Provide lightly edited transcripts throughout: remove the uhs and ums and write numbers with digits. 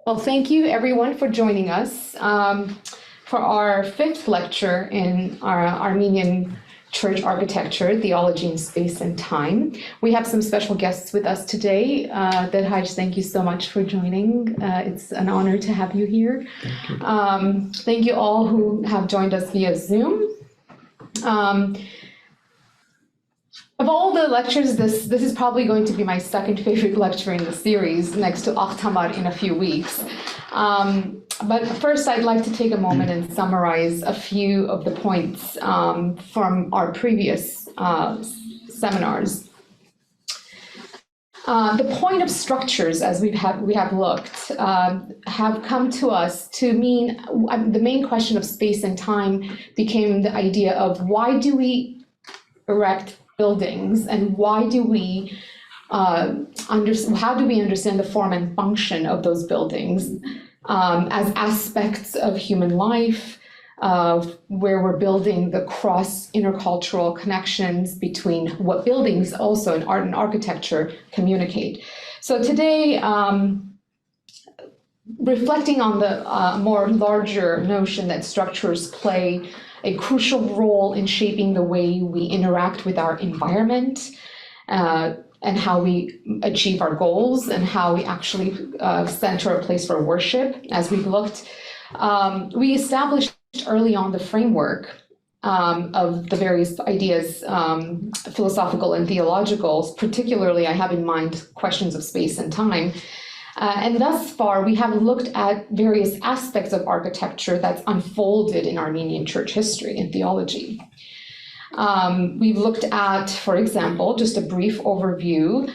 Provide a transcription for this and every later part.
Well, thank you everyone for joining us for our fifth lecture in our Armenian church architecture, theology in space and time. We have some special guests with us today. Haj, thank you so much for joining. It's an honor to have you here. Thank you. Thank you all who have joined us via Zoom. Of all the lectures, this is probably going to be my second favorite lecture in the series, next to Akhtamar in a few weeks. But first, I'd like to take a moment and summarize a few of the points from our previous seminars. The point of structures, as we have looked, have come to us to mean the main question of space and time became the idea of why do we erect buildings, and why do we how do we understand the form and function of those buildings as aspects of human life, where we're building the cross intercultural connections between what buildings also in art and architecture communicate. So today, reflecting on the more larger notion that structures play a crucial role in shaping the way we interact with our environment and how we achieve our goals and how we actually center a place for worship. As we've looked, we established early on the framework of the various ideas, philosophical and theological. Particularly, I have in mind questions of space and time. And thus far, we have looked at various aspects of architecture that's unfolded in Armenian church history and theology. We've looked at, for example, just a brief overview,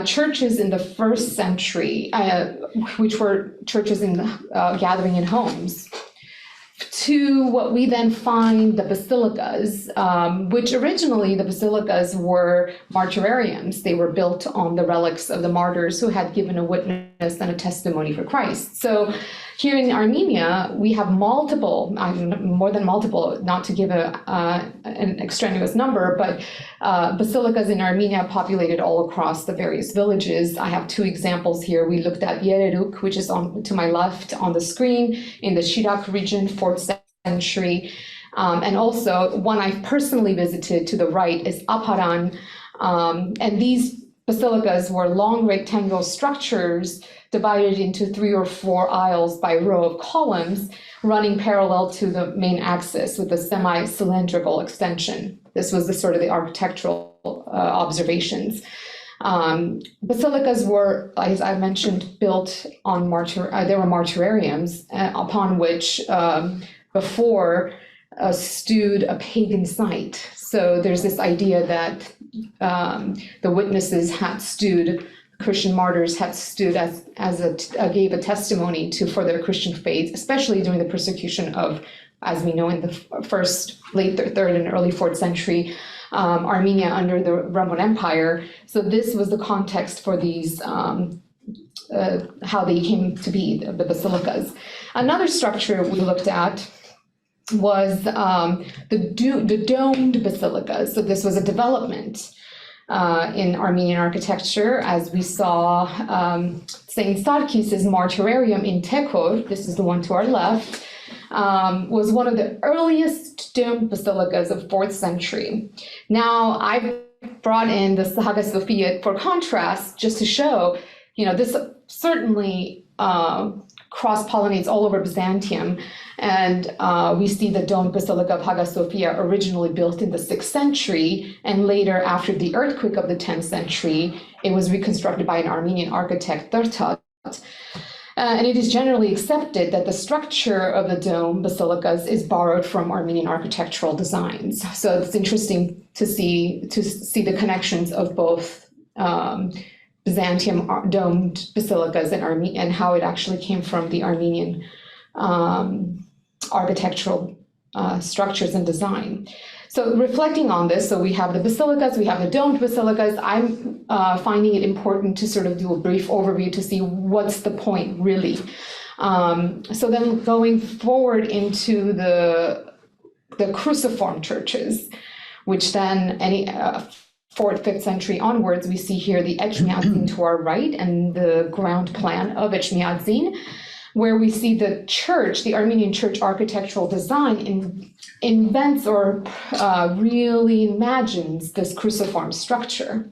churches in the first century, which were churches in gathering in homes, to what we then find the basilicas, which originally the basilicas were martyrariums. They were built on the relics of the martyrs who had given a witness and a testimony for Christ. So here in Armenia, we have multiple, more than multiple, not to give an extraneous number, but basilicas in Armenia populated all across the various villages. I have two examples here. We looked at Yereruk, which is to my left on the screen, in the Shirak region, 4th century. And also one I've personally visited to the right is Aparan. And these basilicas were long rectangular structures divided into 3 or 4 aisles by a row of columns running parallel to the main axis with a semi-cylindrical extension. This was the sort of the architectural observations. Basilicas were, as I mentioned, built on they were martyrariums upon which before stood a pagan site. So there's this idea that the witnesses had stood, Christian martyrs had stood gave a testimony for their Christian faith, especially during the persecution of, as we know, in the late 3rd and early 4th century, Armenia under the Roman Empire. So this was the context for these, how they came to be, the basilicas. Another structure we looked at was the domed basilicas. So this was a development in Armenian architecture, as we saw Saint Sarkis's martyrarium in Tekor, this is the one to our left, was one of the earliest domed basilicas of 4th century. Now, I've brought in the Hagia Sophia for contrast, just to show, this certainly cross-pollinates all over Byzantium. And we see the domed basilica of Hagia Sophia originally built in the 6th century, and later, after the earthquake of the 10th century, it was reconstructed by an Armenian architect, Tertat. And it is generally accepted that the structure of the dome basilicas is borrowed from Armenian architectural designs. So it's interesting to see the connections of both Byzantium domed basilicas and how it actually came from the Armenian architectural structures and design. So reflecting on this, so we have the basilicas, we have the domed basilicas. I'm finding it important to sort of do a brief overview to see what's the point really. So then going forward into the cruciform churches, which then 4th, 5th century onwards, we see here the Echmiadzin to our right and the ground plan of Echmiadzin, where we see the church, the Armenian church architectural design invents or really imagines this cruciform structure,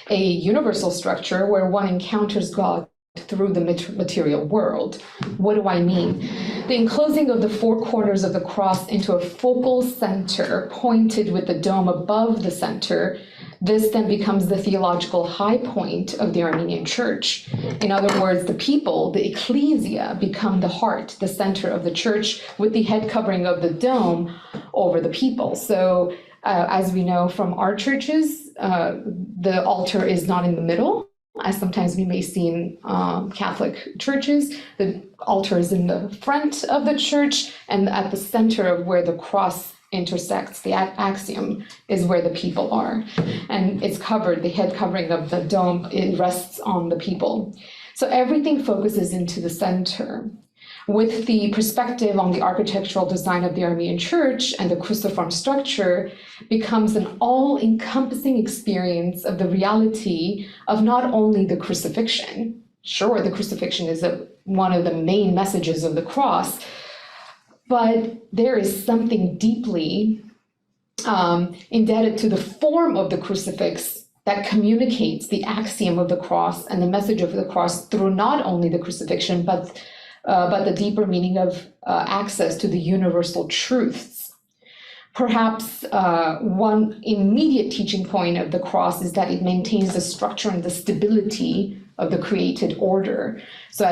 a universal structure where one encounters God through the material world. What do I mean? The enclosing of the 4 corners of the cross into a focal center pointed with the dome above the center, this then becomes the theological high point of the Armenian church. In other words, the people, the ecclesia, become the heart, the center of the church, with the head covering of the dome over the people. So as we know from our churches, the altar is not in the middle, as sometimes we may see in Catholic churches. The altar is in the front of the church, and at the center of where the cross intersects, the axiom, is where the people are. And it's covered, the head covering of the dome, it rests on the people. So everything focuses into the center. With the perspective on the architectural design of the Armenian church and the cruciform structure becomes an all-encompassing experience of the reality of not only the crucifixion. Sure, the crucifixion is one of the main messages of the cross, but there is something deeply indebted to the form of the crucifix that communicates the axiom of the cross and the message of the cross through not only the crucifixion, but the deeper meaning of access to the universal truths. Perhaps one immediate teaching point of the cross is that it maintains the structure and the stability of the created order. So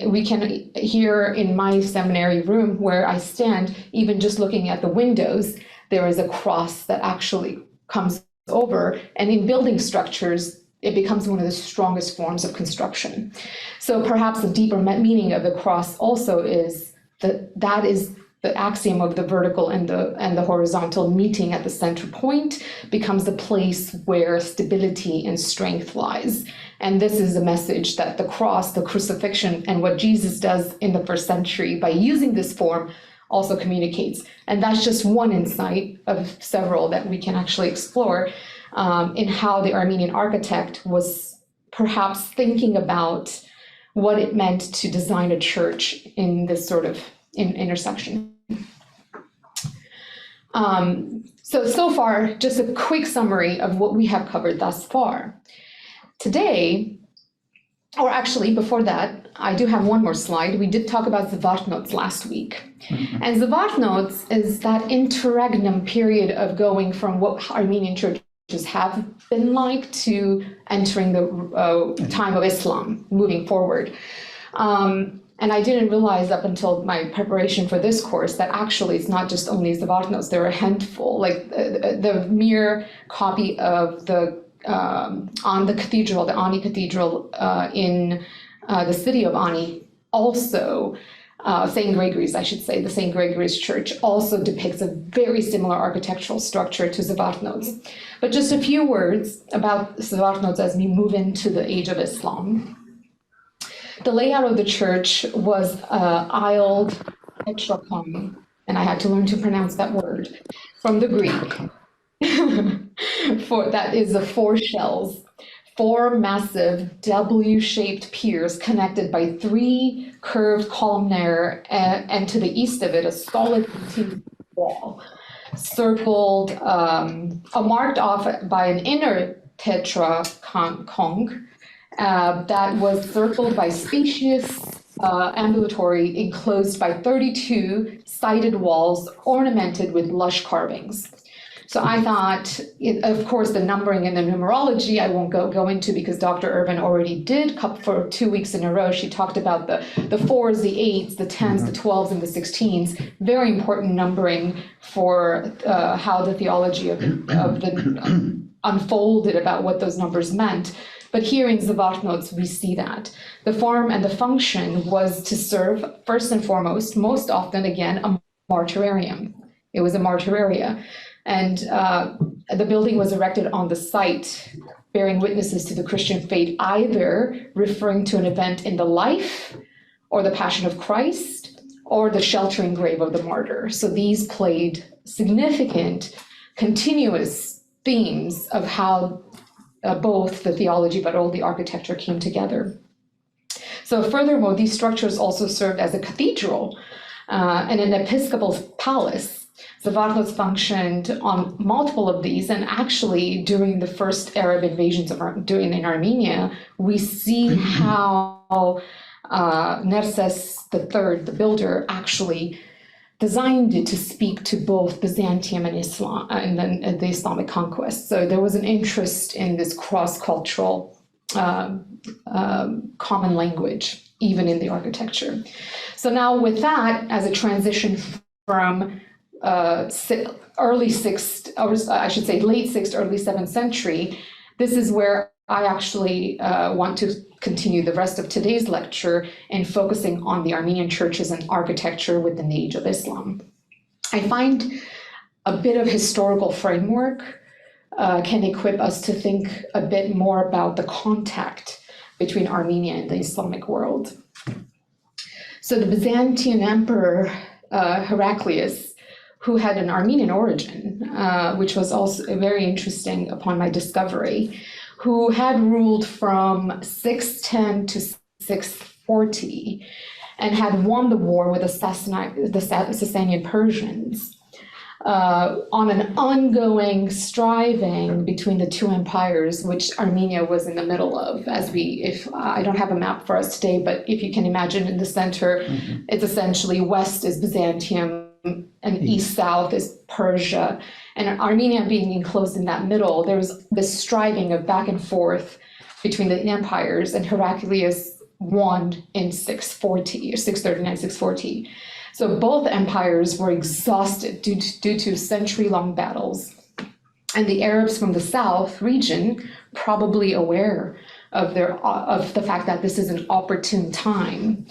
we can, here in my seminary room where I stand, even just looking at the windows, there is a cross that actually comes over, and in building structures, it becomes one of the strongest forms of construction. So perhaps the deeper meaning of the cross also is that is the axiom of the vertical and the horizontal meeting at the center point becomes the place where stability and strength lies. And this is the message that the cross, the crucifixion, and what Jesus does in the 1st century by using this form also communicates. And that's just one insight of several that we can actually explore in how the Armenian architect was perhaps thinking about what it meant to design a church in this sort of intersection. So far, just a quick summary of what we have covered thus far. Today, or actually before that, I do have one more slide. We did talk about Zvartnots last week. And Zvartnots is that interregnum period of going from what Armenian churches have been like to entering the time of Islam, moving forward. And I didn't realize up until my preparation for this course that actually it's not just only Zvartnots, there are a handful, like the mere copy of the on the cathedral, the Ani Cathedral in the city of Ani, also St. Gregory's, I should say, the St. Gregory's Church also depicts a very similar architectural structure to Zvartnots. But just a few words about Zvartnots as we move into the age of Islam. The layout of the church was aisled tetrachon, and I had to learn to pronounce that word from the Greek. That is the 4 shells, 4 massive W-shaped piers connected by 3 curved columnar, and to the east of it, a solid continuous wall, circled, marked off by an inner tetrachon that was circled by spacious ambulatory enclosed by 32 sided walls ornamented with lush carvings. So I thought, of course, the numbering and the numerology I won't go into because Dr. Irvin already did for 2 weeks in a row. She talked about the 4s, the 8s, the 10s, the 12s, and the 16s. Very important numbering for how the theology of the unfolded about what those numbers meant. But here in Zvartnots, we see that. The form and the function was to serve, first and foremost, most often, again, a martyrarium. It was a martyraria. And the building was erected on the site, bearing witnesses to the Christian faith, either referring to an event in the life or the passion of Christ or the sheltering grave of the martyr. So these played significant, continuous themes of how both the theology but all the architecture came together. So furthermore, these structures also served as a cathedral and an episcopal palace. Zvartnots functioned on multiple of these, and actually during the first Arab invasions in Armenia, we see how Nerses III, the builder, actually designed it to speak to both Byzantium and Islam, and then the Islamic conquest. So there was an interest in this cross-cultural common language, even in the architecture. So now with that, as a transition from early 6th, or I should say late 6th, early 7th century, this is where I actually want to continue the rest of today's lecture in focusing on the Armenian churches and architecture within the age of Islam. I find a bit of historical framework can equip us to think a bit more about the contact between Armenia and the Islamic world. So the Byzantine emperor Heraclius, who had an Armenian origin, which was also very interesting upon my discovery, who had ruled from 610 to 640 and had won the war with the Sasanian Persians on an ongoing striving between the two empires, which Armenia was in the middle of. I don't have a map for us today, but if you can imagine in the center, it's essentially west is Byzantium, and east-south is Persia, and Armenia being enclosed in that middle. There was this striving of back and forth between the empires, and Heraclius won in 640, or 639, 640. So both empires were exhausted due to century-long battles. And the Arabs from the south region, probably aware of the fact that this is an opportune time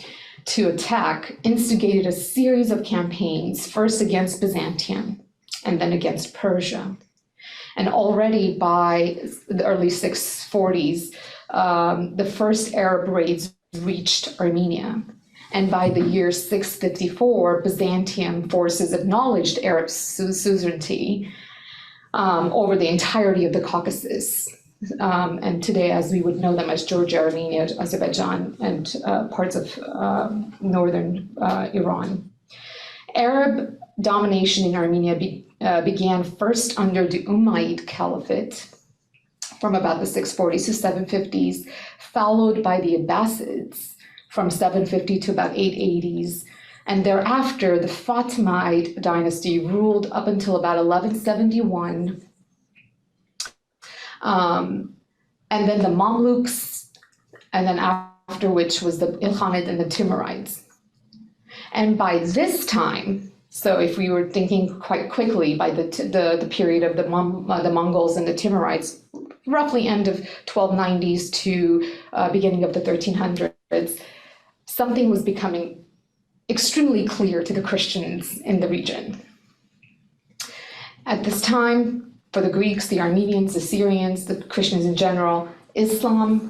to attack, instigated a series of campaigns, first against Byzantium and then against Persia. And already by the early 640s, the first Arab raids reached Armenia. And by the year 654, Byzantium forces acknowledged Arab suzerainty over the entirety of the Caucasus. And today, as we would know them as Georgia, Armenia, Azerbaijan, and parts of northern Iran. Arab domination in Armenia began first under the Umayyad Caliphate from about the 640s to 750s, followed by the Abbasids from 750 to about 880s. And thereafter, the Fatimid dynasty ruled up until about 1171. And then the Mamluks, and then after which was the Ilkhanid and the Timurids. And by this time, so if we were thinking quite quickly, by the period of the Mongols and the Timurids, roughly end of 1290s to beginning of the 1300s, something was becoming extremely clear to the Christians in the region. At this time, for the Greeks, the Armenians, the Syrians, the Christians in general, Islam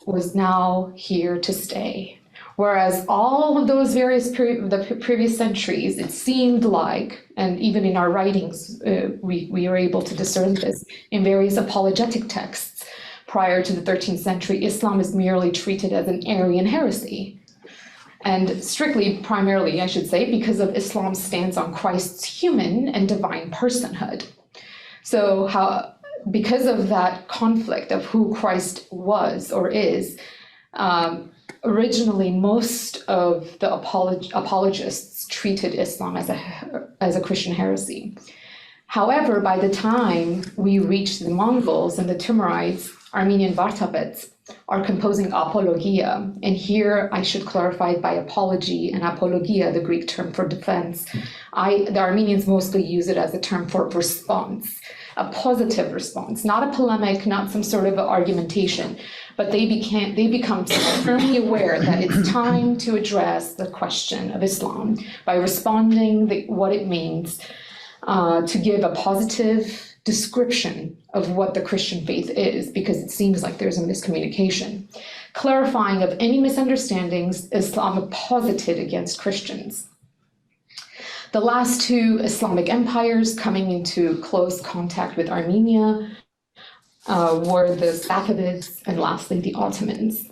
was now here to stay. Whereas all of those the previous centuries, it seemed like, and even in our writings, we are able to discern this in various apologetic texts prior to the 13th century, Islam is merely treated as an Arian heresy. And strictly, primarily, I should say, because of Islam's stance on Christ's human and divine personhood. So because of that conflict of who Christ was or is, originally most of the apologists treated Islam as a Christian heresy. However, by the time we reach the Mongols and the Timurids, Armenian Vartabets are composing apologia. And here I should clarify by apology and apologia, the Greek term for defense. The Armenians mostly use it as a term for response, a positive response, not a polemic, not some sort of argumentation, but they become firmly aware that it's time to address the question of Islam by responding what it means to give a positive description of what the Christian faith is, because it seems like there's a miscommunication. Clarifying of any misunderstandings Islam posited against Christians. The last two Islamic empires coming into close contact with Armenia were the Safavids and lastly the Ottomans.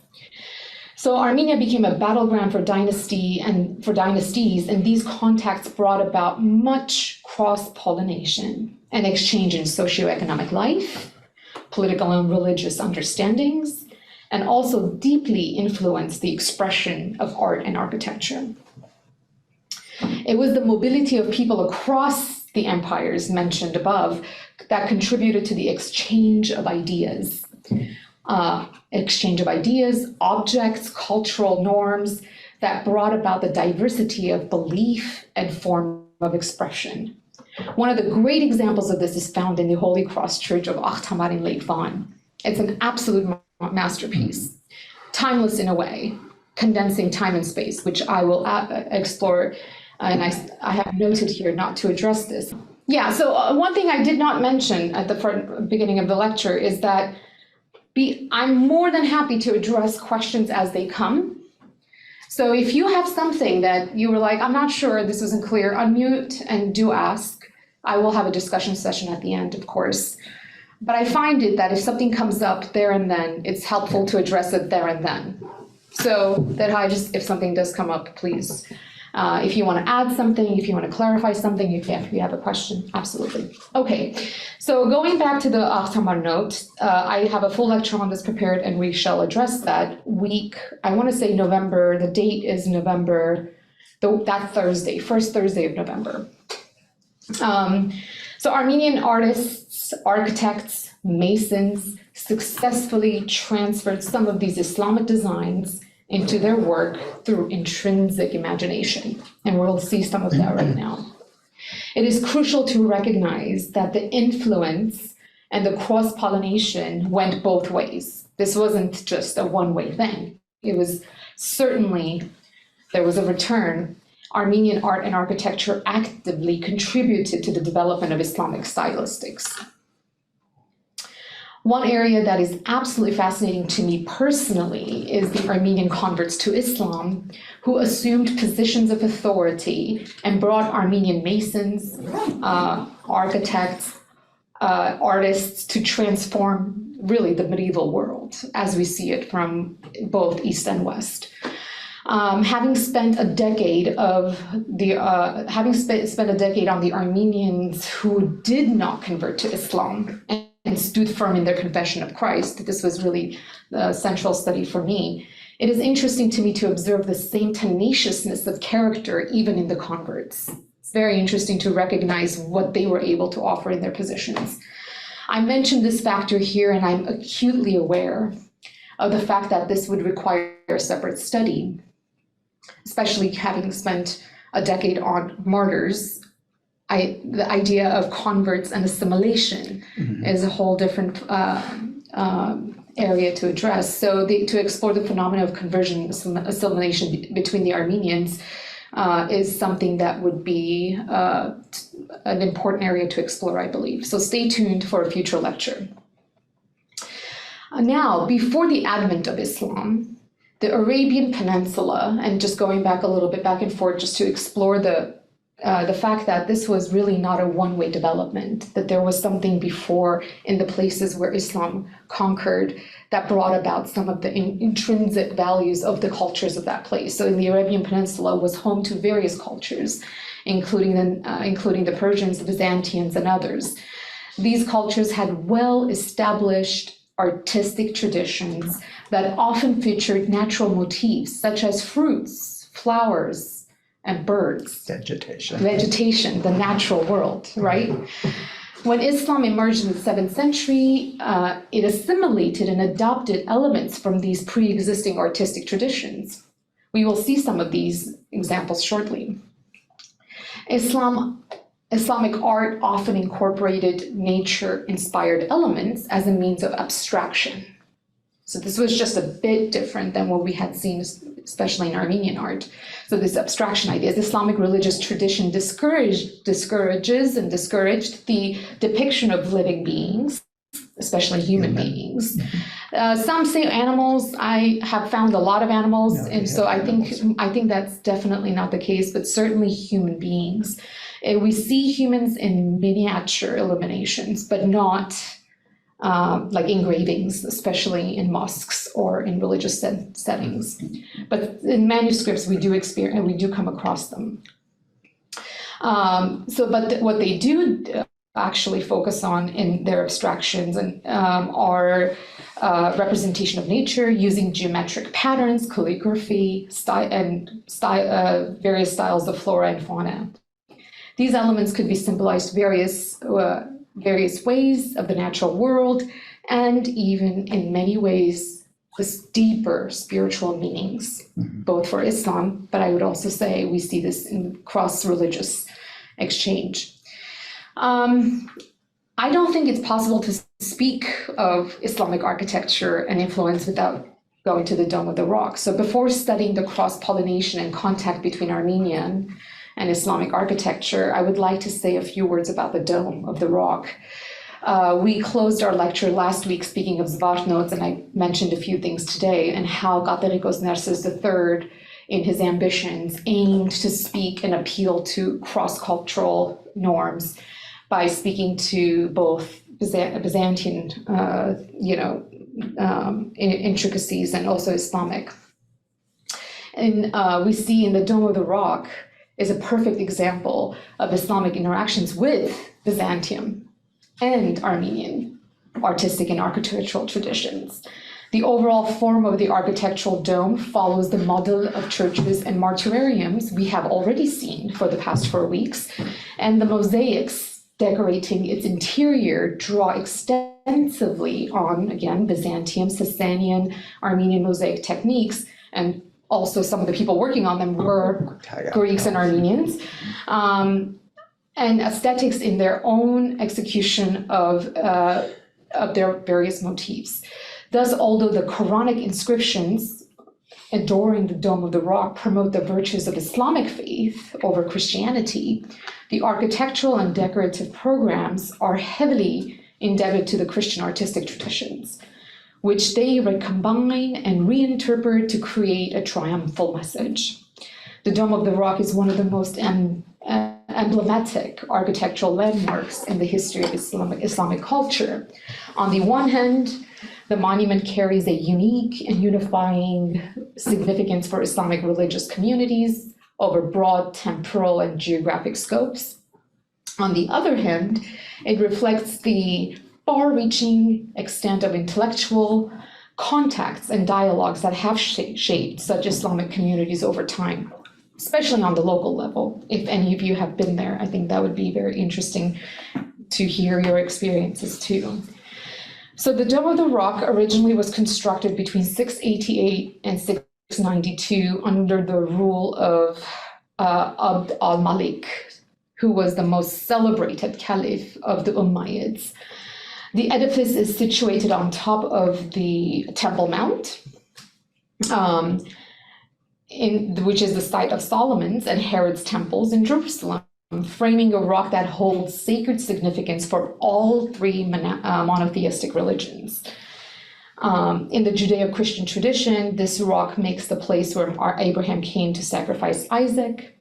So Armenia became a battleground for dynasties, and these contacts brought about much cross-pollination and exchange in socioeconomic life, political and religious understandings, and also deeply influenced the expression of art and architecture. It was the mobility of people across the empires mentioned above that contributed to the exchange of ideas, objects, cultural norms that brought about the diversity of belief and form of expression. One of the great examples of this is found in the Holy Cross Church of Akhtamar in Lake Van. It's an absolute masterpiece, timeless in a way, condensing time and space, which I will explore, and I have noted here not to address this. Yeah, so one thing I did not mention at the beginning of the lecture is that I'm more than happy to address questions as they come. So if you have something that you were like, I'm not sure, this isn't clear, unmute and do ask. I will have a discussion session at the end, of course. But I find it that if something comes up there and then, it's helpful to address it there and then. So that if something does come up, please. If you want to add something, if you want to clarify something, if you have a question, absolutely. Okay, so going back to the Akhtamar note, I have a full lecture on this prepared and we shall address that week. I want to say November, the date is November, that Thursday, first Thursday of November. So Armenian artists, architects, masons successfully transferred some of these Islamic designs into their work through intrinsic imagination. And we'll see some of that right now. It is crucial to recognize that the influence and the cross-pollination went both ways. This wasn't just a one-way thing. It was certainly, there was a return. Armenian art and architecture actively contributed to the development of Islamic stylistics. One area that is absolutely fascinating to me personally is the Armenian converts to Islam who assumed positions of authority and brought Armenian masons, architects, artists to transform really the medieval world as we see it from both East and West. Having spent a decade on the Armenians who did not convert to Islam and stood firm in their confession of Christ, this was really the central study for me. It is interesting to me to observe the same tenaciousness of character even in the converts. It's very interesting to recognize what they were able to offer in their positions. I mentioned this factor here, and I'm acutely aware of the fact that this would require a separate study, especially having spent a decade on martyrs. The idea of converts and assimilation is a whole different area to address. So to explore the phenomena of conversion and assimilation between the Armenians is something that would be an important area to explore, I believe. So stay tuned for a future lecture. Now, before the advent of Islam, the Arabian Peninsula, and just going back a little bit back and forth just to explore the fact that this was really not a one-way development, that there was something before in the places where Islam conquered that brought about some of the intrinsic values of the cultures of that place. So in the Arabian Peninsula was home to various cultures, including the Persians, the Byzantines, and others. These cultures had well-established artistic traditions that often featured natural motifs such as fruits, flowers, and birds. Vegetation, the natural world, right? When Islam emerged in the 7th century, it assimilated and adopted elements from these pre-existing artistic traditions. We will see some of these examples shortly. Islamic art often incorporated nature-inspired elements as a means of abstraction. So this was just a bit different than what we had seen, especially in Armenian art. So this abstraction idea, the Islamic religious tradition discouraged the depiction of living beings, especially human beings. Some say animals. I have found a lot of animals, and so I think that's definitely not the case, but certainly human beings. We see humans in miniature illuminations, but not like engravings, especially in mosques or in religious settings. But in manuscripts, we do come across them. But what they do actually focus on in their abstractions and are representation of nature using geometric patterns, calligraphy, various styles of flora and fauna. These elements could be symbolized various ways of the natural world, and even in many ways with deeper spiritual meanings, both for Islam, but I would also say we see this in cross-religious exchange. I don't think it's possible to speak of Islamic architecture and influence without going to the Dome of the Rock. So before studying the cross-pollination and contact between Armenian and Islamic architecture, I would like to say a few words about the Dome of the Rock. We closed our lecture last week speaking of Zvartnots, and I mentioned a few things today, and how Katholikos Nerses III, in his ambitions, aimed to speak and appeal to cross-cultural norms by speaking to both Byzantine, intricacies and also Islamic. And we see in the Dome of the Rock is a perfect example of Islamic interactions with Byzantium and Armenian artistic and architectural traditions. The overall form of the architectural dome follows the model of churches and martyrariums we have already seen for the past 4 weeks, and the mosaics decorating its interior draw extensively on, again, Byzantium, Sasanian, Armenian mosaic techniques, and also some of the people working on them were Greeks and Armenians, and aesthetics in their own execution of their various motifs. Thus, although the Quranic inscriptions adoring the Dome of the Rock promote the virtues of Islamic faith over Christianity, the architectural and decorative programs are heavily indebted to the Christian artistic traditions, which they recombine and reinterpret to create a triumphal message. The Dome of the Rock is one of the most emblematic architectural landmarks in the history of Islamic culture. On the one hand, the monument carries a unique and unifying significance for Islamic religious communities over broad temporal and geographic scopes. On the other hand, it reflects the far-reaching extent of intellectual contacts and dialogues that have shaped such Islamic communities over time, especially on the local level. If any of you have been there, I think that would be very interesting to hear your experiences too. So the Dome of the Rock originally was constructed between 688 and 692 under the rule of Abd al-Malik, who was the most celebrated caliph of the Umayyads. The edifice is situated on top of the Temple Mount, which is the site of Solomon's and Herod's temples in Jerusalem, framing a rock that holds sacred significance for all three monotheistic religions. In the Judeo-Christian tradition, this rock makes the place where Abraham came to sacrifice Isaac.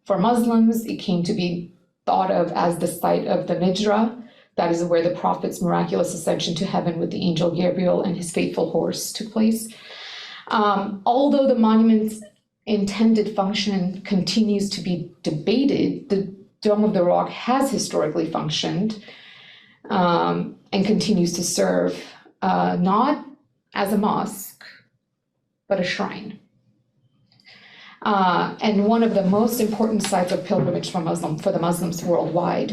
For Muslims, it came to be thought of as the site of the Nijra, that is where the prophet's miraculous ascension to heaven with the angel Gabriel and his faithful horse took place. Although the monument's intended function continues to be debated, the Dome of the Rock has historically functioned and continues to serve not as a mosque, but a shrine. And one of the most important sites of pilgrimage for the Muslims worldwide.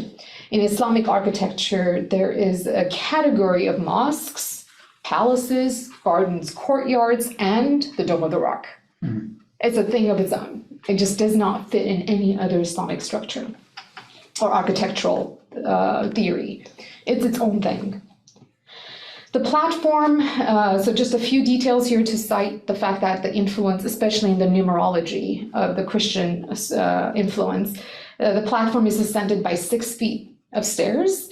In Islamic architecture, there is a category of mosques, palaces, gardens, courtyards, and the Dome of the Rock. Mm-hmm. It's a thing of its own. It just does not fit in any other Islamic structure or architectural theory. It's its own thing. The platform, so just a few details here to cite the fact that the influence, especially in the numerology of the Christian influence, the platform is ascended by 6 feet of stairs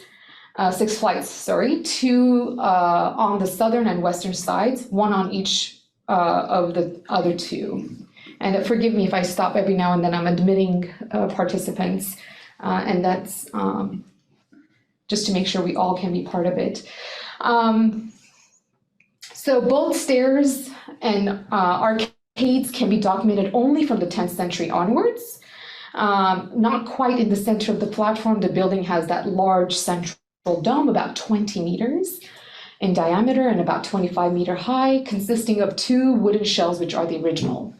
6 flights, sorry, 2 on the southern and western sides, 1 on each of the other 2. And forgive me if I stop every now and then, I'm admitting participants, and that's just to make sure we all can be part of it. So both stairs and arcades can be documented only from the 10th century onwards. Not quite in the center of the platform. The building has that large central dome, about 20 meters in diameter and about 25 meter high, consisting of 2 wooden shells, which are the original.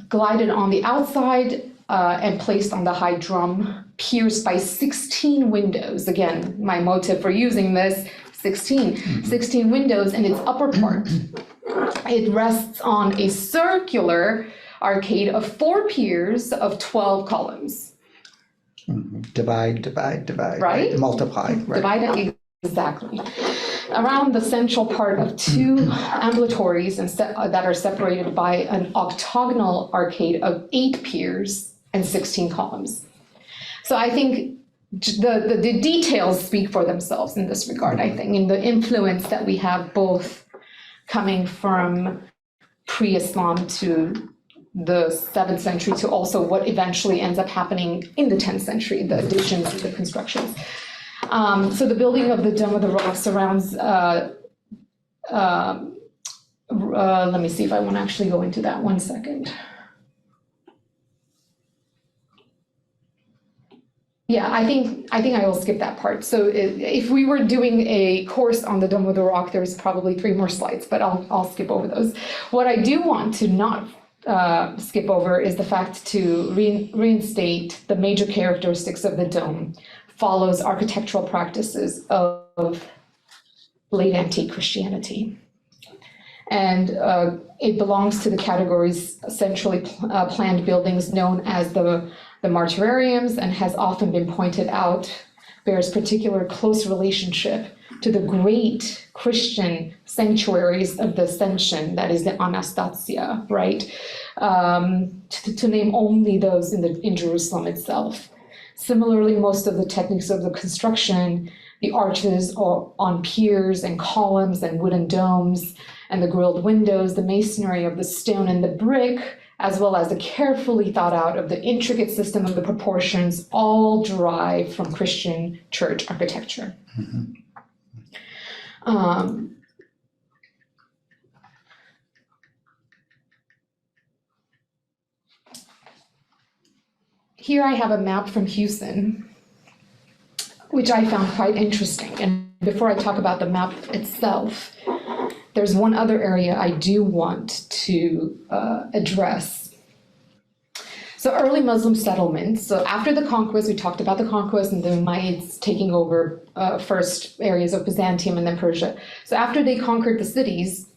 Glided on the outside and placed on the high drum, pierced by 16 windows. Again, my motive for using this, 16 windows in its upper part. It rests on a circular arcade of 4 piers of 12 columns. Divide, right? Multiply. Right. Divide, exactly. Around the central part of 2 ambulatories that are separated by an octagonal arcade of 8 piers and 16 columns. So I think the details speak for themselves in this regard, I think, in the influence that we have both coming from pre-Islam to the 7th century to also what eventually ends up happening in the 10th century, the additions and the constructions. So the building of the Dome of the Rock surrounds, let me see if I want to actually go into that 1 second. Yeah, I think I will skip that part. So if we were doing a course on the Dome of the Rock, there's probably 3 more slides, but I'll skip over those. What I do want to not skip over is the fact to reinstate the major characteristics of the dome follows architectural practices of late antique Christianity. And it belongs to the categories centrally planned buildings known as the martyrariums, and has often been pointed out bears particular close relationship to the great Christian sanctuaries of the Ascension, that is the Anastasia, right? To name only those in Jerusalem itself. Similarly, most of the techniques of the construction, the arches on piers and columns and wooden domes, and the grilled windows, the masonry of the stone and the brick, as well as the carefully thought out of the intricate system of the proportions, all derive from Christian church architecture. Here I have a map from Houston, which I found quite interesting. And before I talk about the map itself, there's one other area I do want to address. So early Muslim settlements. So after the conquest, we talked about the conquest and the Umayyads taking over first areas of Byzantium and then Persia. So after they conquered the cities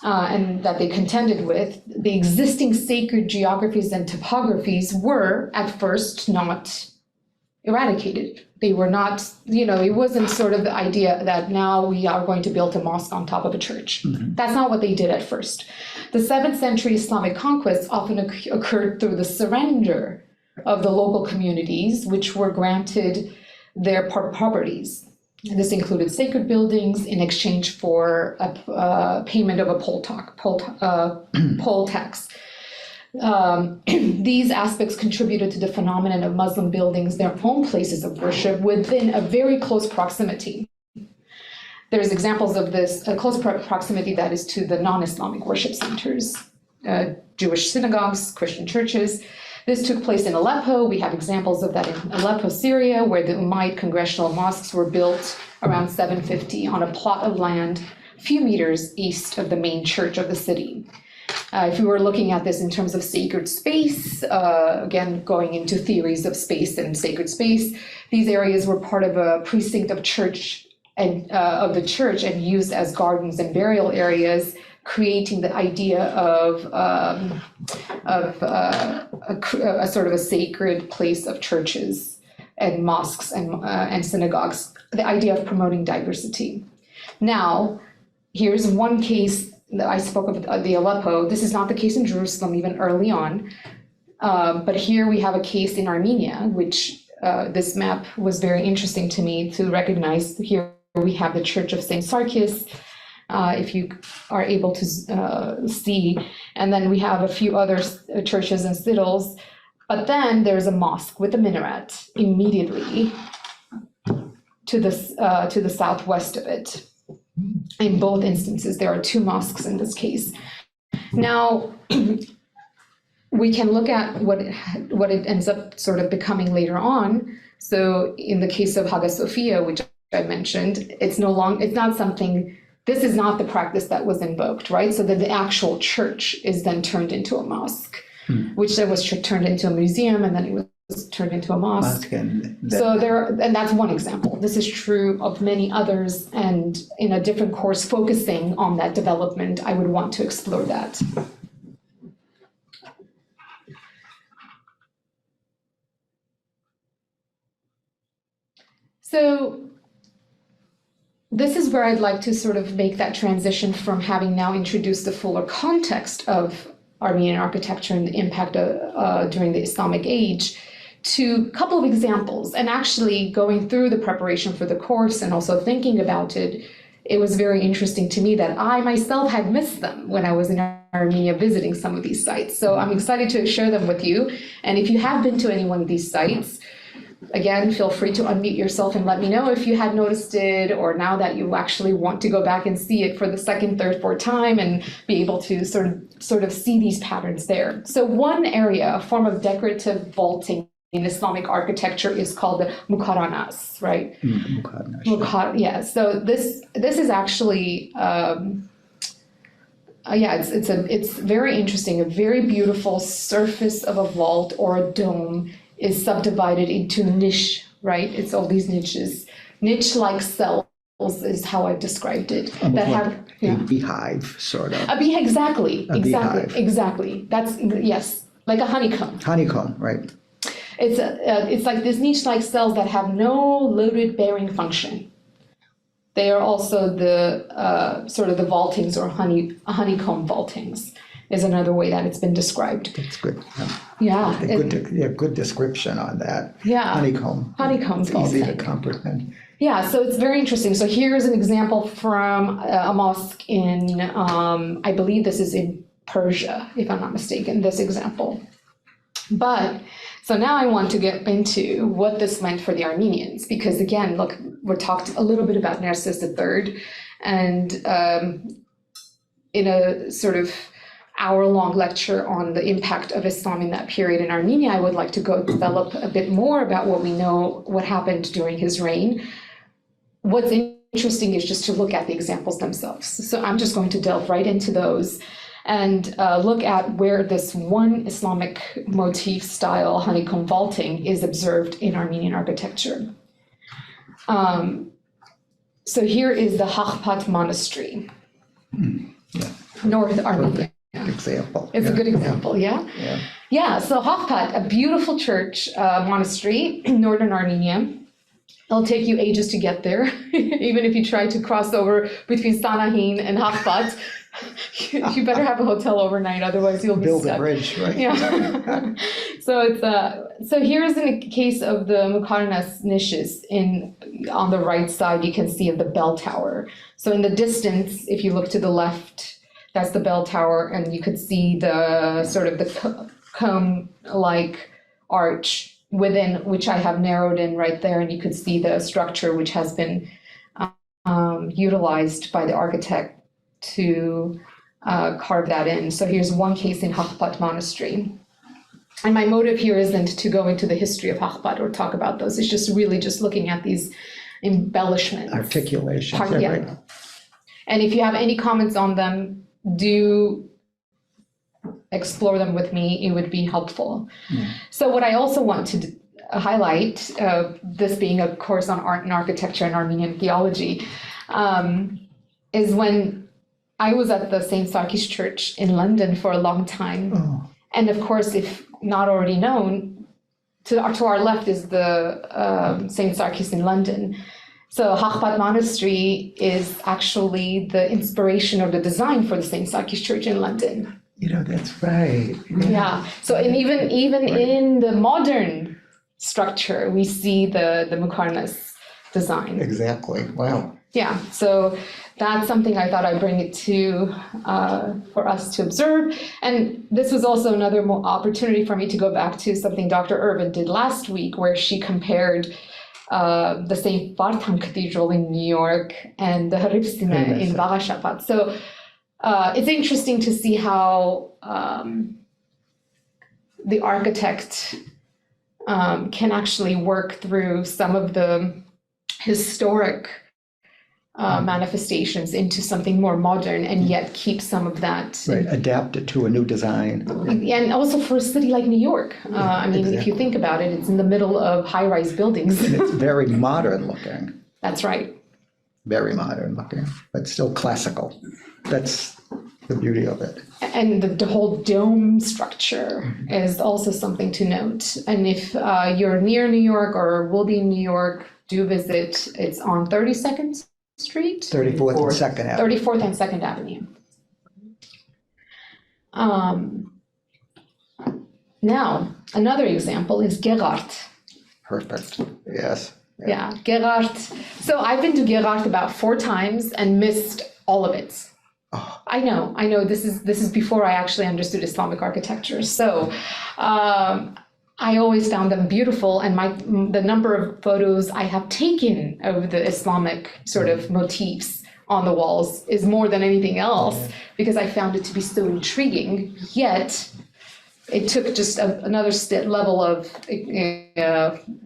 and that they contended with, the existing sacred geographies and topographies were at first not eradicated. They were not, it wasn't sort of the idea that now we are going to build a mosque on top of a church. That's not what they did at first. The 7th century Islamic conquest often occurred through the surrender of the local communities, which were granted their properties. This included sacred buildings in exchange for a payment of a poll tax. These aspects contributed to the phenomenon of Muslim buildings their own places of worship within a very close proximity. There's examples of this close proximity that is to the non-Islamic worship centers, Jewish synagogues, Christian churches. This took place in Aleppo. We have examples of that in Aleppo, Syria, where the Umayyad congregational mosques were built around 750 on a plot of land a few meters east of the main church of the city. If we were looking at this in terms of sacred space, again, going into theories of space and sacred space, these areas were part of a precinct of church and of the church and used as gardens and burial areas, creating the idea of a sort of a sacred place of churches and mosques and synagogues, the idea of promoting diversity. Now, here's one case that I spoke of, the Aleppo. This is not the case in Jerusalem, even early on, but here we have a case in Armenia, which this map was very interesting to me to recognize. Here we have the Church of St. Sarkis, if you are able to see, and then we have a few other churches and citadels, but then there's a mosque with a minaret immediately to the southwest of it. In both instances, there are two mosques in this case. Now, we can look at what it ends up sort of becoming later on. So in the case of Hagia Sophia, which I mentioned, it's not something, this is not the practice that was invoked, right? So that the actual church is then turned into a mosque, which then was turned into a museum, and then it was turned into a mosque. And that's one example. This is true of many others, and in a different course focusing on that development, I would want to explore that. So this is where I'd like to sort of make that transition from having now introduced the fuller context of Armenian architecture and the impact during the Islamic age to a couple of examples. And actually going through the preparation for the course and also thinking about it, it was very interesting to me that I myself had missed them when I was in Armenia visiting some of these sites. So I'm excited to share them with you. And if you have been to any one of these sites, again, feel free to unmute yourself and let me know if you had noticed it, or now that you actually want to go back and see it for the second, third, fourth time and be able to sort of see these patterns there. So one area, a form of decorative vaulting in Islamic architecture is called the mukaranas, right? Yeah. So this is actually it's very interesting. A very beautiful surface of a vault or a dome is subdivided into niche, right? It's all these niches, niche-like cells is how I've described it. That have a beehive, sort of. Exactly. Beehive. Exactly. That's yes, like a honeycomb. Honeycomb, right? It's like these niche-like cells that have no loaded bearing function. They are also the sort of the vaultings or honeycomb vaultings is another way that it's been described. That's good. Yeah. Good description on that. Yeah. Honeycomb. Honeycomb It's easy to comprehend. Yeah, so it's very interesting. So here's an example from a mosque in, I believe this is in Persia, if I'm not mistaken, this example. But, so now I want to get into what this meant for the Armenians, because again, look, we talked a little bit about Narcissus III, and in a sort of hour-long lecture on the impact of Islam in that period in Armenia, I would like to go develop a bit more about what we know, what happened during his reign. What's interesting is just to look at the examples themselves. So I'm just going to delve right into those and look at where this one Islamic motif style honeycomb vaulting is observed in Armenian architecture. So here is the Hakhpat Monastery, North Armenia. Example. It's a good example, yeah? Yeah, so Hakhpat, a beautiful church, monastery, northern Armenia. It'll take you ages to get there, even if you try to cross over between Shahinian and Hakhpat. You better have a hotel overnight, otherwise you'll be stuck. Build a bridge, right? Yeah. So here's a case of the Mukaranas niches. On the right side, you can see of the bell tower. So in the distance, if you look to the left, that's the bell tower, and you could see the sort of the comb-like arch within which I have narrowed in right there, and you could see the structure which has been utilized by the architect to carve that in. So here's one case in Hakhpat Monastery. And my motive here isn't to go into the history of Hakhpat or talk about those. It's just really just looking at these embellishments. Articulations. Right. And if you have any comments on them, do explore them with me. It would be helpful. So what I also want to highlight, this being a course on art and architecture and Armenian theology, is when I was at the St. Sarkis Church in London for a long time. And of course, if not already known, to our left is the St. Sarkis in London. So Hakhpat Monastery is actually the inspiration or the design for the St. Sarkis Church in London. That's right. Yeah. So and even in the modern structure, we see the Muqarnas design. Exactly. Wow. Yeah, so that's something I thought I'd bring it to for us to observe. And this was also another opportunity for me to go back to something Dr. Irvin did last week, where she compared the St. Bartham Cathedral in New York and the Haribsime in Varashafat. So it's interesting to see how the architect can actually work through some of the historic manifestations into something more modern and yet keep some of that. Right, adapt it to a new design. And also for a city like New York. I mean, if you think about it, it's in the middle of high-rise buildings. And it's very modern looking, That's right. very modern looking, but still classical. That's the beauty of it. And the whole dome structure is also something to note. And if you're near New York or will be in New York, do visit. It's on 32nd Street? 34th and 2nd Avenue. 34th and 2nd Avenue. Now, another example is Gerard. Perfect, yes. Yeah, Gerard. So I've been to Gerard about 4 times and missed all of it. Oh. I know. This is before I actually understood Islamic architecture. So I always found them beautiful, and the number of photos I have taken of the Islamic sort of motifs on the walls is more than anything else, because I found it to be so intriguing. Yet it took just another level of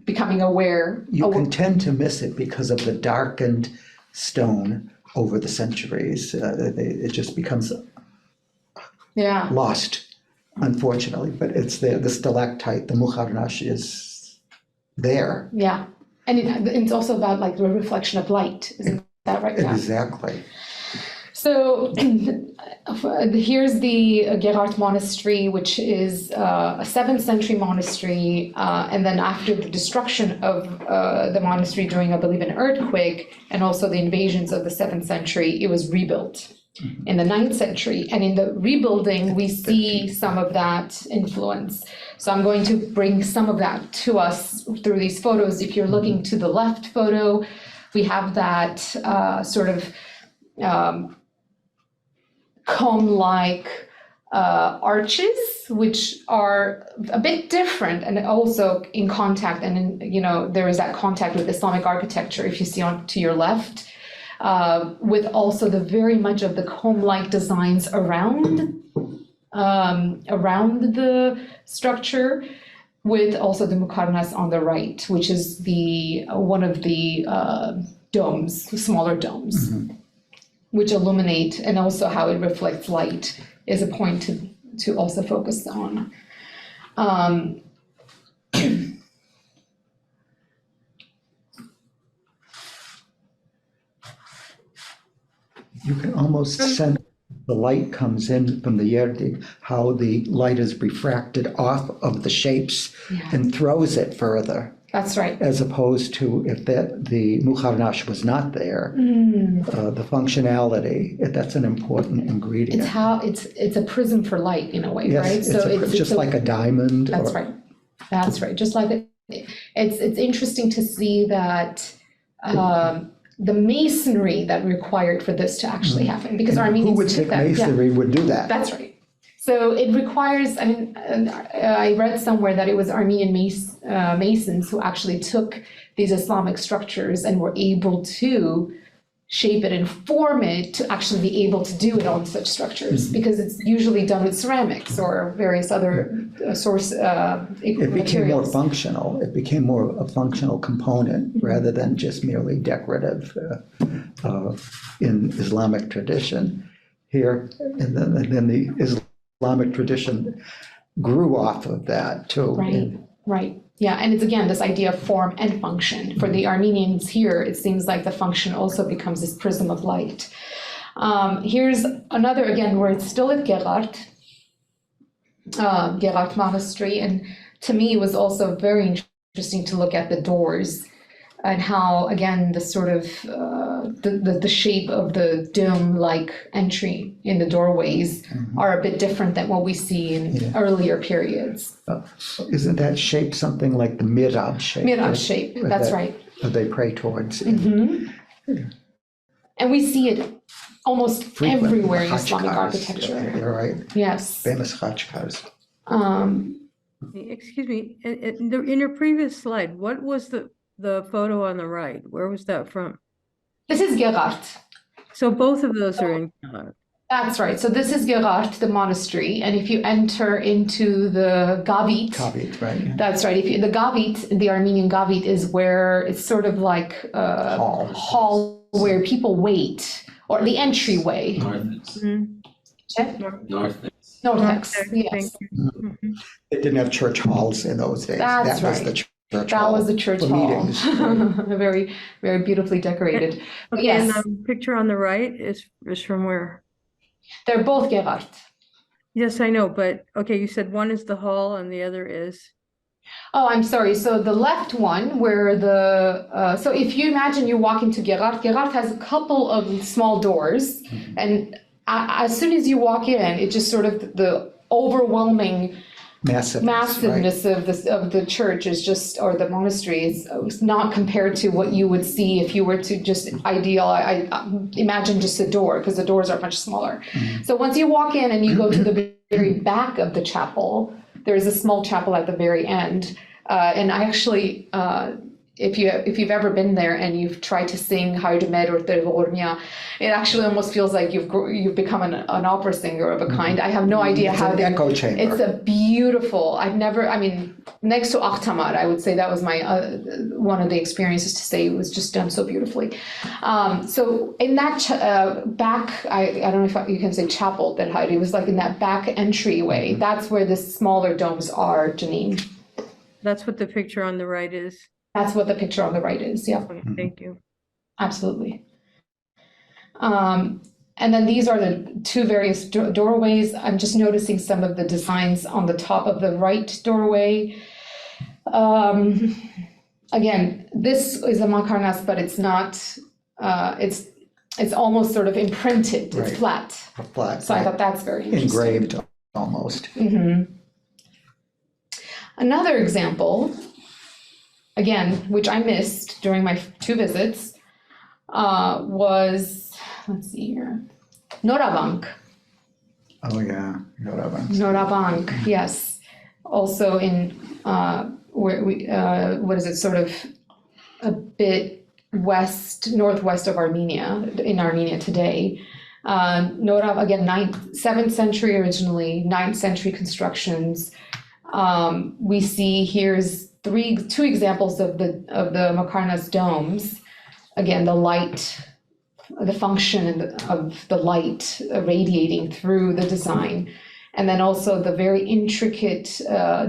becoming aware. You can tend to miss it because of the darkened stone over the centuries. It just becomes Yeah. lost, unfortunately, but it's there. The stalactite, the Muqarnash, is there. Yeah. And it's also about like the reflection of light. Isn't that right? Yeah. Exactly. So here's the Gerard Monastery, which is a 7th century monastery. And then after the destruction of the monastery during, I believe, an earthquake, and also the invasions of the 7th century, it was rebuilt in the 9th century. And in the rebuilding, we see some of that influence. So I'm going to bring some of that to us through these photos. If you're looking to the left photo, we have that sort of comb-like arches, which are a bit different and also in contact. And there is that contact with Islamic architecture, if you see on to your left, with also the very much of the comb-like designs around the structure, with also the Muqarnas on the right, which is one of the domes, smaller domes. Mm-hmm. Which illuminate, and also how it reflects light is a point to also focus on. You can almost sense the light comes in from the yerdi, how the light is refracted off of the shapes and throws it further. That's right. As opposed to if the Muqarnash was not there, the functionality, that's an important ingredient. It's a prism for light in a way, yes, right? It's just like a diamond. That's right. That's right. Just like it's interesting to see that the masonry that required for this to actually happen, because Armenians who would think masonry would do that? That's right. So it requires, I read somewhere that it was Armenian masons who actually took these Islamic structures and were able to shape it and form it to actually be able to do it on such structures, because it's usually done with ceramics or various other it became more functional. It became more a functional component rather than just merely decorative in Islamic tradition. Here, and then the Islamic tradition grew off of that too. Right. Yeah, and it's again this idea of form and function. For the Armenians here, it seems like the function also becomes this prism of light. Here's another, again, where it's still at Gerard Monastery, and to me it was also very interesting to look at the doors and how, again, the sort of the shape of the dome-like entry in the doorways are a bit different than what we see in earlier periods. Isn't that shape something like the mihrab shape? Mihrab shape, that's right. That they pray towards. And we see it almost Frequent everywhere in khachkars, Islamic architecture. You're right. Yes. Famous khachkars. Excuse me, in your previous slide, what was the photo on the right? Where was that from? This is Gerart. So both of those are in Gerart. That's right. So this is Gerart, the monastery. And if you enter into the Gavit, Kavit, right? Yeah. that's right. The Gavit, the Armenian Gavit, is where it's sort of like a hall where people wait, or the entryway. Northex, yes. It didn't have church halls in those days. That's that was right. the church That hall was the church for hall. meetings. Very, very beautifully decorated. But Okay, yes, and the picture on the right is from where? they're both Gerart. Yes, I know, but okay, you said one is the hall and the other is? Oh, I'm sorry. So the left one, where so if you imagine you walk into Gerart, Gerart has a couple of small doors, and as soon as you walk in, it just sort of the overwhelming massiveness of the church is just, or the monastery is not compared to what you would see if you were to just I imagine just a door, because the doors are much smaller. So once you walk in and you go to the very back of the chapel, there's a small chapel at the very end. And I actually, if you've ever been there and you've tried to sing Haydumed or Theology, it actually almost feels like you've become an opera singer of a kind. I have no idea it's how an echo chamber. It's a beautiful. Next to Akhtamar, I would say that was my one of the experiences to say it was just done so beautifully. So in that back, I don't know if you can say chapel that Heidi was like in that back entryway. That's where the smaller domes are, Janine. That's what the picture on the right is. That's what the picture on the right is. Yeah. Okay, thank you. Absolutely. And then these are the two various doorways. I'm just noticing some of the designs on the top of the right doorway. Again, this is a makarnas, but it's not, it's almost sort of imprinted. Right. It's flat. Flat, So I thought that's very interesting. engraved almost. Another example, again, which I missed during my 2 visits, was, let's see here, Norabank. Oh yeah, Norabank, yes. Also in, where we, what is it, sort of a bit northwest of Armenia, in Armenia today. Norab, again, 7th century originally, 9th century constructions. We see here's 2 examples of the Makarnas domes. Again, the light, the function of the light radiating through the design. And then also the very intricate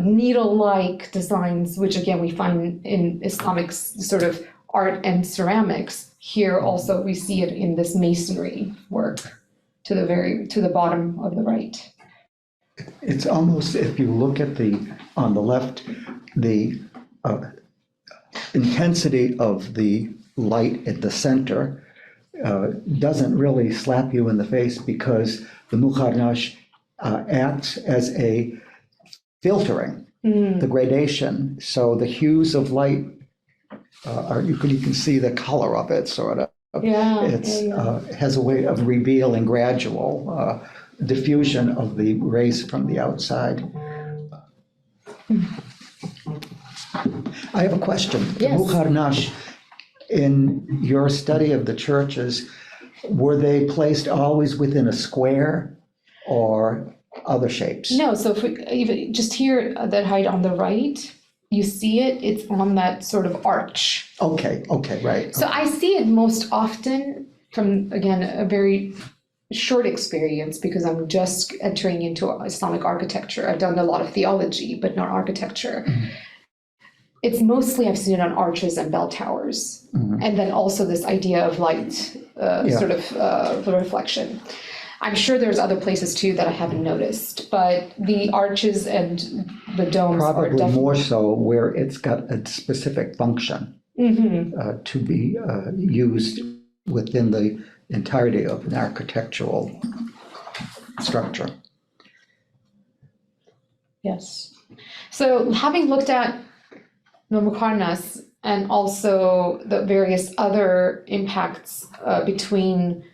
needle-like designs, which again we find in Islamic sort of art and ceramics. Here also we see it in this masonry work to the bottom of the right. It's almost, if you look at on the left, the intensity of the light at the center doesn't really slap you in the face, because the Mukharnash acts as a filtering, the gradation. So the hues of light, you can see the color of it, sort of. Has a way of revealing gradual diffusion of the rays from the outside. I have a question. Yes. The Mukharnash, in your study of the churches, were they placed always within a square or other shapes? No, so if we, even just here, that height on the right, you see it's on that sort of arch. Okay, right. So I see it most often from, again, a very short experience, because I'm just entering into Islamic architecture. I've done a lot of theology, but not architecture. It's mostly, I've seen it on arches and bell towers. And then also this idea of light, sort of reflection. I'm sure there's other places too that I haven't noticed, but the arches and the domes are probably definitely more so where it's got a specific function. to be used within the entirety of an architectural structure. Yes. So having looked at Nomukarnas and also the various other impacts between,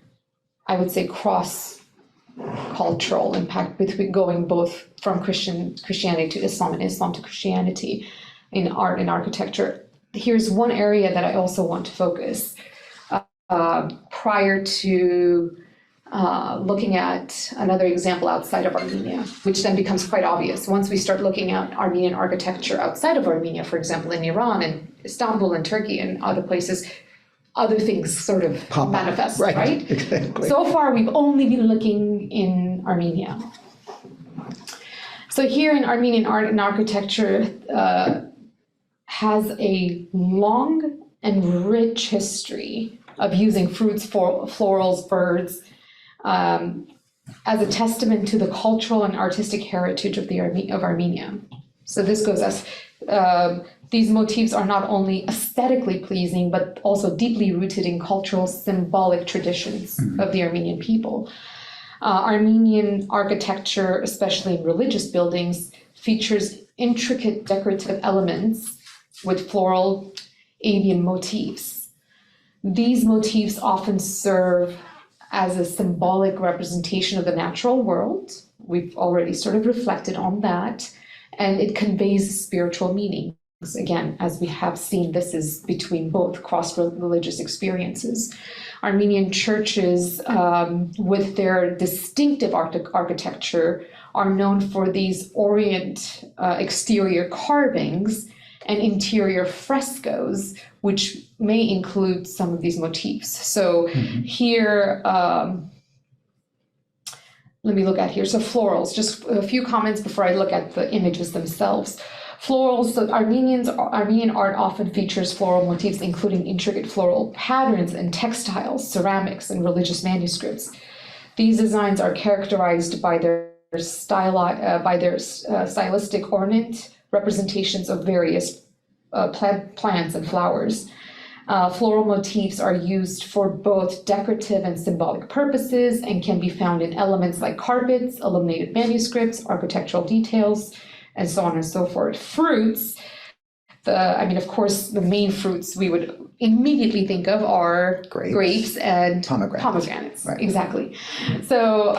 I would say, cross-cultural impact between going both from Christianity to Islam and Islam to Christianity in art and architecture, here's one area that I also want to focus prior to looking at another example outside of Armenia, which then becomes quite obvious. Once we start looking at Armenian architecture outside of Armenia, for example, in Iran and Istanbul and Turkey and other places, other things sort of manifest, right? Exactly. So far, we've only been looking in Armenia. So here in Armenian art and architecture has a long and rich history of using fruits, florals, birds, as a testament to the cultural and artistic heritage of Armenia. So this goes as, these motifs are not only aesthetically pleasing, but also deeply rooted in cultural symbolic traditions of the Armenian people. Armenian architecture, especially in religious buildings, features intricate decorative elements with floral avian motifs. These motifs often serve as a symbolic representation of the natural world. We've already sort of reflected on that, and it conveys spiritual meanings. Again, as we have seen, this is between both cross-religious experiences. Armenian churches, with their distinctive architecture, are known for these Orient exterior carvings and interior frescoes, which may include some of these motifs. So here, let me look at here. So florals, just a few comments before I look at the images themselves. Florals, so Armenian art often features floral motifs, including intricate floral patterns in textiles, ceramics, and religious manuscripts. These designs are characterized by their stylistic ornament, representations of various plants and flowers. Floral motifs are used for both decorative and symbolic purposes and can be found in elements like carpets, illuminated manuscripts, architectural details, and so on and so forth. Fruits, of course, the main fruits we would immediately think of are grapes and pomegranates. Right. Exactly. So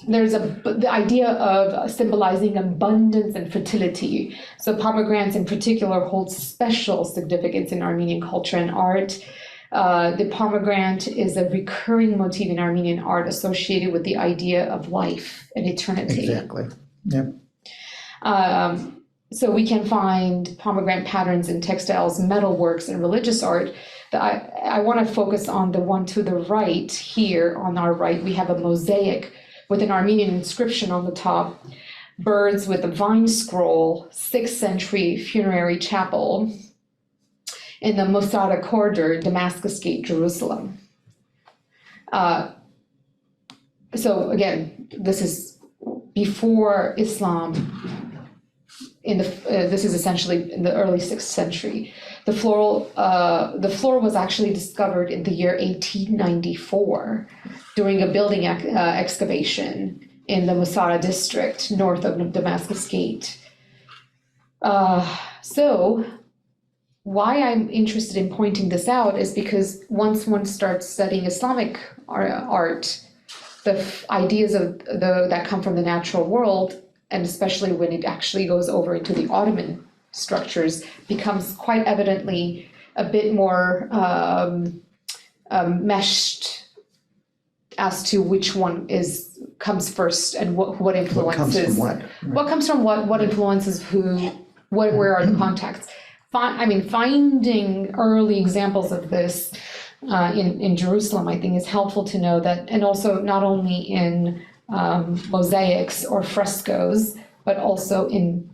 there's the idea of symbolizing abundance and fertility. So pomegranates in particular hold special significance in Armenian culture and art. The pomegranate is a recurring motif in Armenian art associated with the idea of life and eternity. Exactly. Yep. So we can find pomegranate patterns in textiles, metalworks, and religious art. I want to focus on the one to the right here. On our right, we have a mosaic with an Armenian inscription on the top, birds with a vine scroll, 6th century funerary chapel in the Mosada corridor, Damascus Gate, Jerusalem. So again, this is before Islam. This is essentially in the early 6th century. The floor was actually discovered in the year 1894 during a building excavation in the Mosada district north of Damascus Gate. So why I'm interested in pointing this out is because once one starts studying Islamic art, the ideas of that come from the natural world, and especially when it actually goes over into the Ottoman structures, becomes quite evidently a bit more meshed as to which one comes first and what influences. What comes from what influences who, where are the contacts. Finding early examples of this in Jerusalem, I think, is helpful to know that, and also not only in mosaics or frescoes, but also in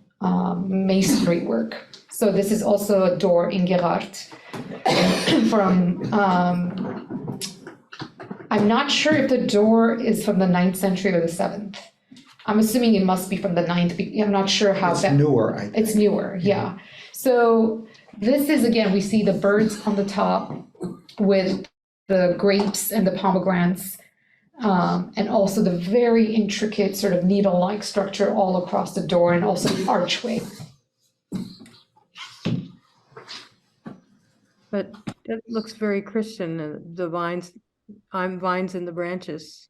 masonry work. So this is also a door in Gerard from, I'm not sure if the door is from the 9th century or the 7th. I'm assuming it must be from the 9th. I'm not sure how it's newer, I think. It's newer, yeah. So This is, again, we see the birds on the top with the grapes and the pomegranates, and also the very intricate sort of needle-like structure all across the door, and also the archway. But it looks very Christian, the vines, I'm vines in the branches.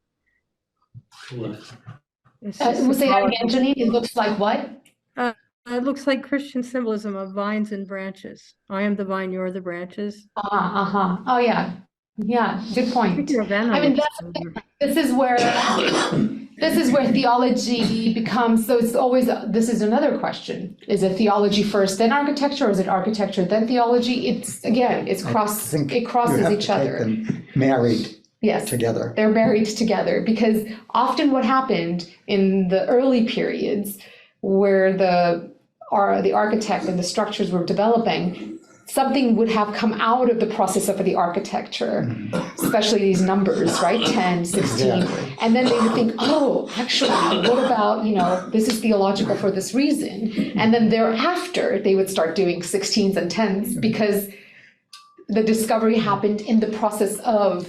It's just We'll say that symbolic. again, Janine, it looks like what? It looks like Christian symbolism of vines and branches. I am the vine, you're the branches. Oh, yeah. Yeah, good point. I mean, this is where theology becomes, so it's always, this is another question. Is it theology first, then architecture, or is it architecture, then theology? It's, again, it crosses each other. Them married Yes, together. they're married together, because often what happened in the early periods where the architect and the structures were developing, something would have come out of the process of the architecture, especially these numbers, right? 10, 16. Exactly. And then they would think, oh, actually, what about, this is theological for this reason. And then thereafter, they would start doing 16s and 10s, because the discovery happened in the process of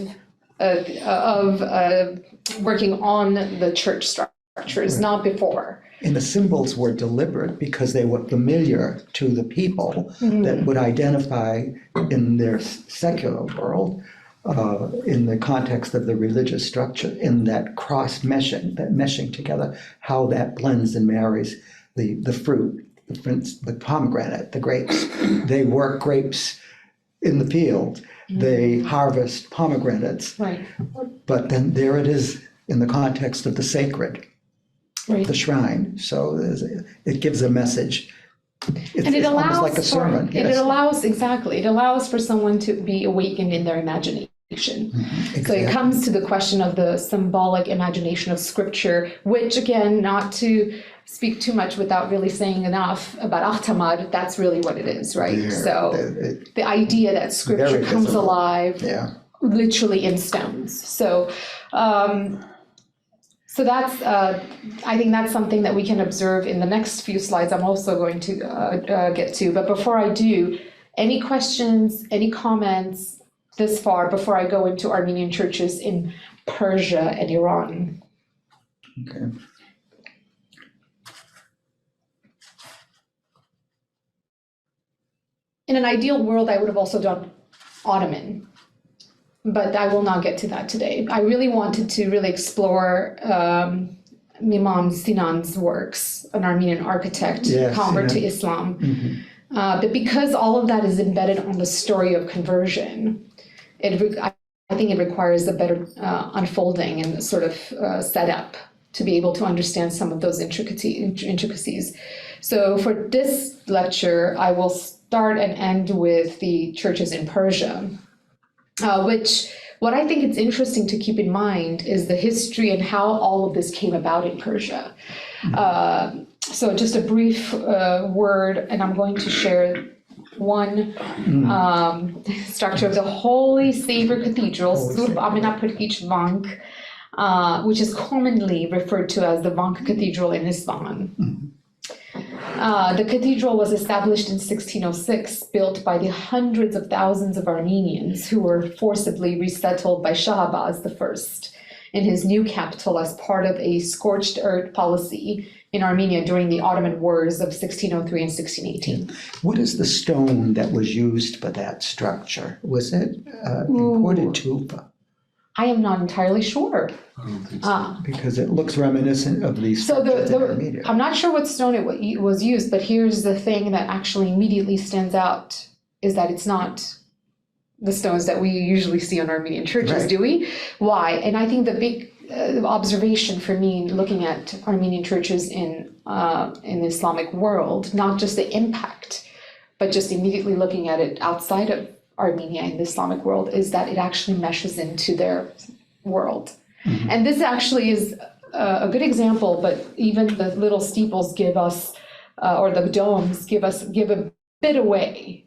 working on the church structures, not before. And the symbols were deliberate because they were familiar to the people that would identify in their secular world, in the context of the religious structure, in that cross-meshing, that meshing together, how that blends and marries the fruit, the pomegranate, the grapes. They work grapes in the field. They harvest pomegranates. Right. But then there it is in the context of the sacred. Right. The shrine, so it gives a message. And it allows almost like a sermon. It allows for someone to be awakened in their imagination. Exactly. So it comes to the question of the symbolic imagination of scripture, which, again, not to speak too much without really saying enough about Ahtamar, that's really what it is, right? Yeah, So the idea that scripture comes visible. alive, literally in stones. So so that's, I think that's something that we can observe in the next few slides I'm also going to get to. But before I do, any questions, any comments this far before I go into Armenian churches in Persia and Iran? Okay. In an ideal world, I would have also done Ottoman, but I will not get to that today. I really wanted to really explore Imam Sinan's works, an Armenian architect, convert to Islam. But because all of that is embedded on the story of conversion, I think it requires a better unfolding and sort of setup to be able to understand some of those intricacies. So for this lecture, I will start and end with the churches in Persia. Which, what I think it's interesting to keep in mind is the history and how all of this came about in Persia. So just a brief word, and I'm going to share one structure of the Holy Savior Cathedral, Surp Aminapurkic Vank, which is commonly referred to as the Vank Cathedral in Isfahan. The cathedral was established in 1606, built by the hundreds of thousands of Armenians who were forcibly resettled by Shahabaz I in his new capital as part of a scorched earth policy in Armenia during the Ottoman Wars of 1603 and 1618. What is the stone that was used for that structure? Was it imported tufa? I am not entirely sure. I don't think so. Because it looks reminiscent of these So structures in Armenia. I'm not sure what stone it was used, but here's the thing that actually immediately stands out is that it's not the stones that we usually see on Armenian churches, do we? Why? And I think the big observation for me looking at Armenian churches in the Islamic world, not just the impact, but just immediately looking at it outside of Armenia in the Islamic world, is that it actually meshes into their world. And this actually is a good example, but even the little steeples give us, or the domes give a bit away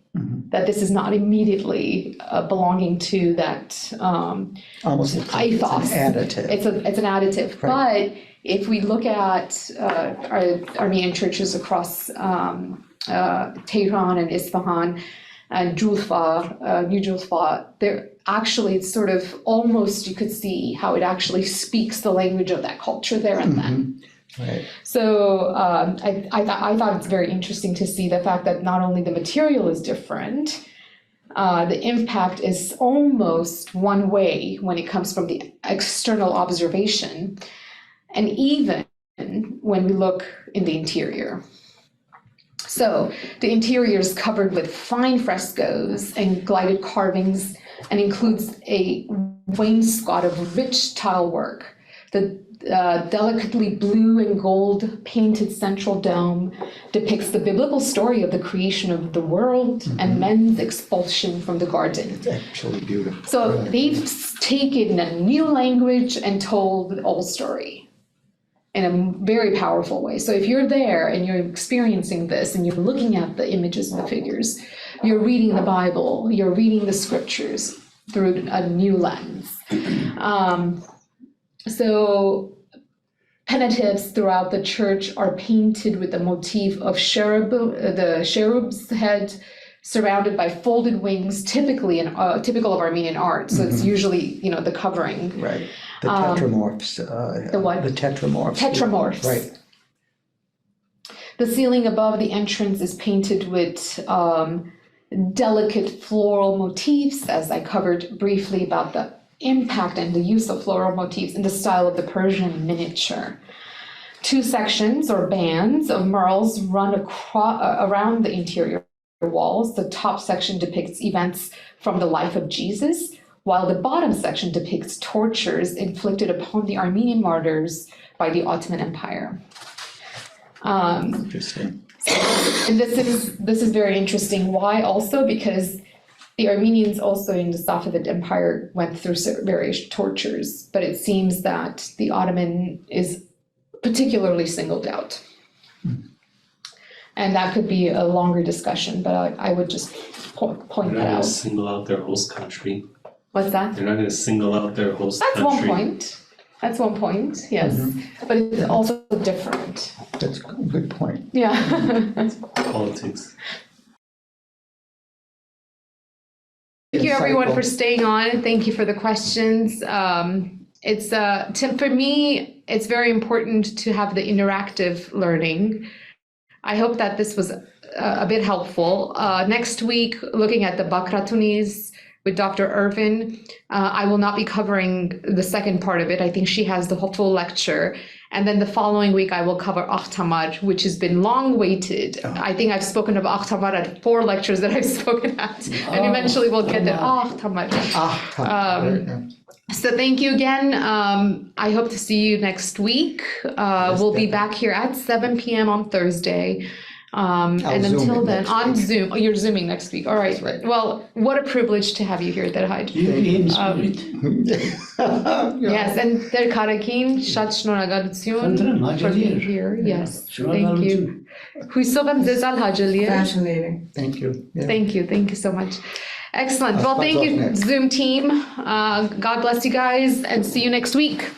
that this is not immediately belonging to that Almost it's an ethos. additive. It's an additive. Right. But if we look at Armenian churches across Tehran and Isfahan and Julfa, New Julfa, they're actually, it's sort of almost, you could see how it actually speaks the language of that culture there and then. Right. So I thought it's very interesting to see the fact that not only the material is different, the impact is almost one way when it comes from the external observation, and even when we look in the interior. So the interior is covered with fine frescoes and gilded carvings and includes a wainscot of rich tile work. The delicately blue and gold painted central dome depicts the biblical story of the creation of the world and men's expulsion from the garden. It's actually beautiful. So they've taken a new language and told the old story in a very powerful way. So if you're there and you're experiencing this and you're looking at the images and the figures, you're reading the Bible, you're reading the scriptures through a new lens. So penitents throughout the church are painted with the motif of the cherub's head surrounded by folded wings, typical of Armenian art. So it's usually, the covering. Right. The tetramorphs. The what? The tetramorphs. Tetramorphs. Right. The ceiling above the entrance is painted with delicate floral motifs, as I covered briefly about the impact and the use of floral motifs in the style of the Persian miniature. Two sections or bands of murals run around the interior walls. The top section depicts events from the life of Jesus, while the bottom section depicts tortures inflicted upon the Armenian martyrs by the Ottoman Empire. Interesting. And this is very interesting. Why also? Because the Armenians also in the Safavid Empire went through various tortures, but it seems that the Ottoman is particularly singled out. And that could be a longer discussion, but I would just point that out. They're not going to single out their host country. What's that? They're not going to single out their host That's country. That's one point, yes. But it's also different. That's a good point. Yeah. Politics. Thank you everyone Insightful. for staying on, and thank you for the questions. For me, it's very important to have the interactive learning. I hope that this was a bit helpful. Next week, looking at the Bakratunis with Dr. Irvin, I will not be covering the second part of it. I think she has the full lecture. And then the following week, I will cover Akhtamar, which has been long waited. I think I've spoken of Akhtamar at 4 lectures that I've spoken at. And eventually we'll get to Akhtamar. So thank you again. I hope to see you next week. We'll be back here at 7 p.m. on Thursday. And Zoom until in then, next on week. Zoom. Oh, you're Zooming next week. All right. That's right. Well, what a privilege to have you here, Derhad. Yes, and Der Karakin, շատ շնորհակալություն for being here. Yes, thank you. Հույսով եմ ձեզ ալ հաջելի է. Fascinating. Thank you. Yeah. Thank you so much. Excellent. Well, thank you, next. Zoom team. God bless you guys, and see you next week.